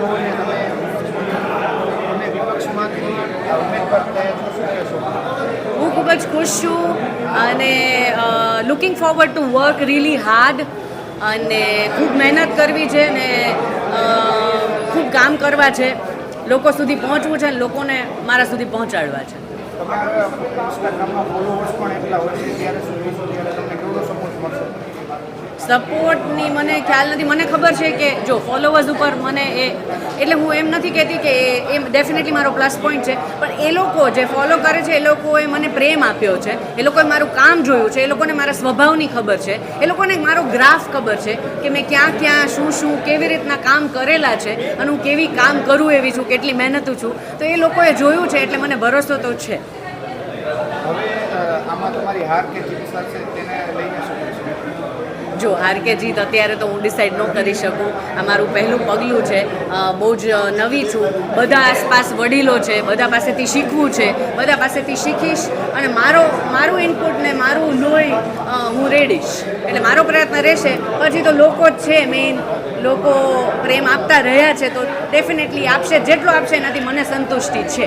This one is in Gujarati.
જોઈને તમે વિપક્ષમાંથી ઉમેદવાર થયા છો, શું કહેશો? હું ખૂબ જ ખુશ છું અને looking forward to work really hard અને ખૂબ મહેનત કરવી છે ને ખૂબ કામ કરવા છે, લોકો સુધી પહોંચવું છે અને લોકોને મારા સુધી પહોંચાડવા છે. તમારા ઇન્સ્ટાગ્રામમાં ફોલોવર્સ પણ એટલા હોય છે, ત્યારે શું કહેશો, ત્યારે તમને કેવડો સપોર્ટ મળશે? સપોર્ટની મને ખ્યાલ નથી. મને ખબર છે કે જો ફોલોવર્સ ઉપર મને એટલે હું એમ નથી કહેતી કે એ ડેફિનેટલી મારો પ્લસ પોઈન્ટ છે, પણ એ લોકો જે ફોલો કરે છે એ લોકોએ મને પ્રેમ આપ્યો છે, એ લોકોએ મારું કામ જોયું છે, એ લોકોને મારા સ્વભાવની ખબર છે, એ લોકોને મારો ગ્રાફ ખબર છે કે મેં ક્યાં ક્યાં શું કેવી રીતના કામ કરેલા છે અને હું કેવી કામ કરું એવી છું, કેટલી મહેનતું છું, તો એ લોકોએ જોયું છે એટલે મને ભરોસો તો છે. હવે આમાં તમારી હાર કે જીત થશે તેને લઈને શું કહેશો? જો હાર કે જીત અત્યારે તો હું ડિસાઈડ ન કરી શકું. આ મારું પહેલું પગલું છે, બહુ જ નવી છું. બધા આસપાસ વડીલો છે, બધા પાસેથી શીખવું છે, બધા પાસેથી શીખીશ અને મારું ઇનપુટ ને મારું લોહી હું રેડીશ. એટલે મારો પ્રયત્ન રહેશે. પછી તો લોકો જ છે મેઇન, લોકો પ્રેમ આપતા રહ્યા છે તો ડેફિનેટલી આપશે, જેટલો આપશે એનાથી મને સંતુષ્ટિ છે.